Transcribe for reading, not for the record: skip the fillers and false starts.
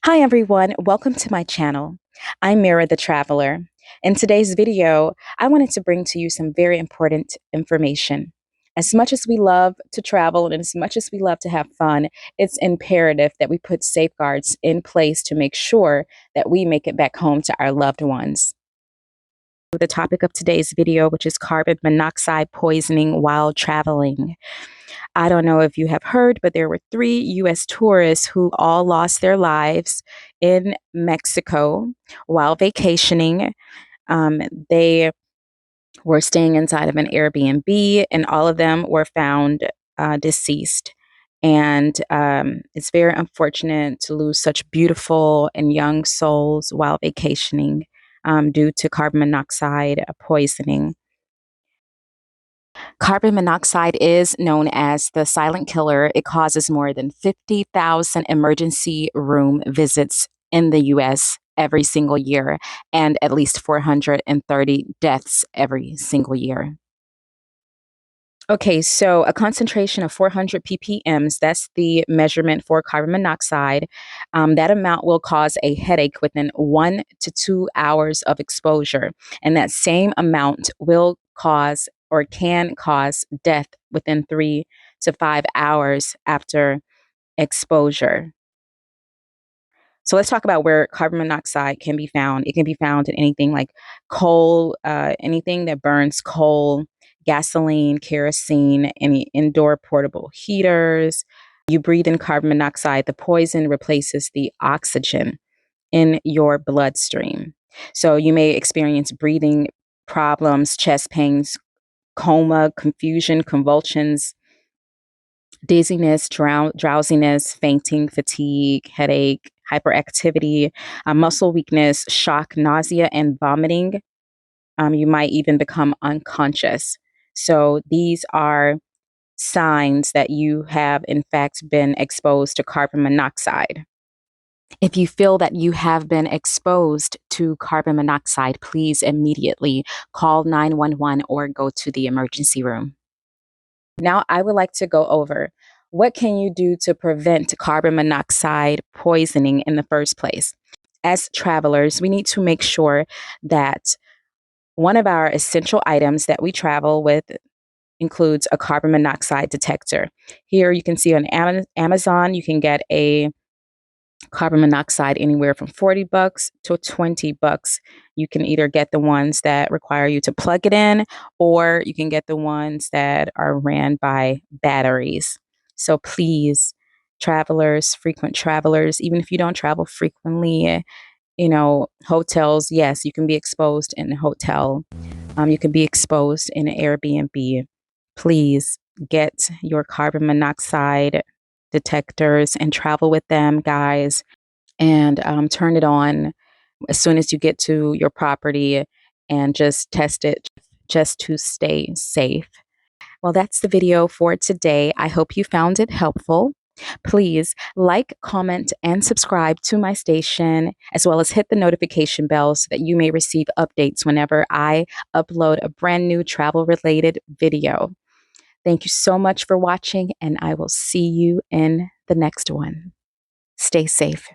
Hi everyone, welcome to my channel. I'm Mera the Traveler. In today's video, I wanted to bring to you some very important information. As much as we love to travel and as much as we love to have fun, it's imperative that we put safeguards in place to make sure that we make it back home to our loved ones. The topic of today's video, which is carbon monoxide poisoning while traveling. I don't know if you have heard, but there were 3 U.S. tourists who all lost their lives in Mexico while vacationing. They were staying inside of an Airbnb, and all of them were found deceased. And it's very unfortunate to lose such beautiful and young souls while vacationing due to carbon monoxide poisoning. Carbon monoxide is known as the silent killer. It causes more than 50,000 emergency room visits in the US every single year and at least 430 deaths every single year. Okay, so a concentration of 400 ppms, that's the measurement for carbon monoxide. That amount will cause a headache within 1 to 2 hours of exposure. And that same amount will cause or can cause death within 3 to 5 hours after exposure. So let's talk about where carbon monoxide can be found. It can be found in anything like coal, anything that burns coal, gasoline, kerosene, any indoor portable heaters. You breathe in carbon monoxide, the poison replaces the oxygen in your bloodstream. So you may experience breathing problems, chest pains, coma, confusion, convulsions, dizziness, drowsiness, fainting, fatigue, headache, hyperactivity, muscle weakness, shock, nausea, and vomiting. You might even become unconscious. So these are signs that you have, in fact, been exposed to carbon monoxide. If you feel that you have been exposed to carbon monoxide, please immediately call 911 or go to the emergency room. Now, I would like to go over what can you do to prevent carbon monoxide poisoning in the first place. As travelers, we need to make sure that one of our essential items that we travel with includes a carbon monoxide detector. Here you can see on Amazon, you can get a carbon monoxide anywhere from $40 to $20. You can either get the ones that require you to plug it in, or you can get the ones that are ran by batteries. So please, travelers, frequent travelers, even if you don't travel frequently, hotels, yes, you can be exposed in a hotel. You can be exposed in an Airbnb. Please get your carbon monoxide detectors and travel with them, guys, and turn it on as soon as you get to your property and just test it just to stay safe. Well, that's the video for today. I hope you found it helpful. Please like, comment, and subscribe to my station, as well as hit the notification bell so that you may receive updates whenever I upload a brand new travel-related video. Thank you so much for watching, and I will see you in the next one. Stay safe.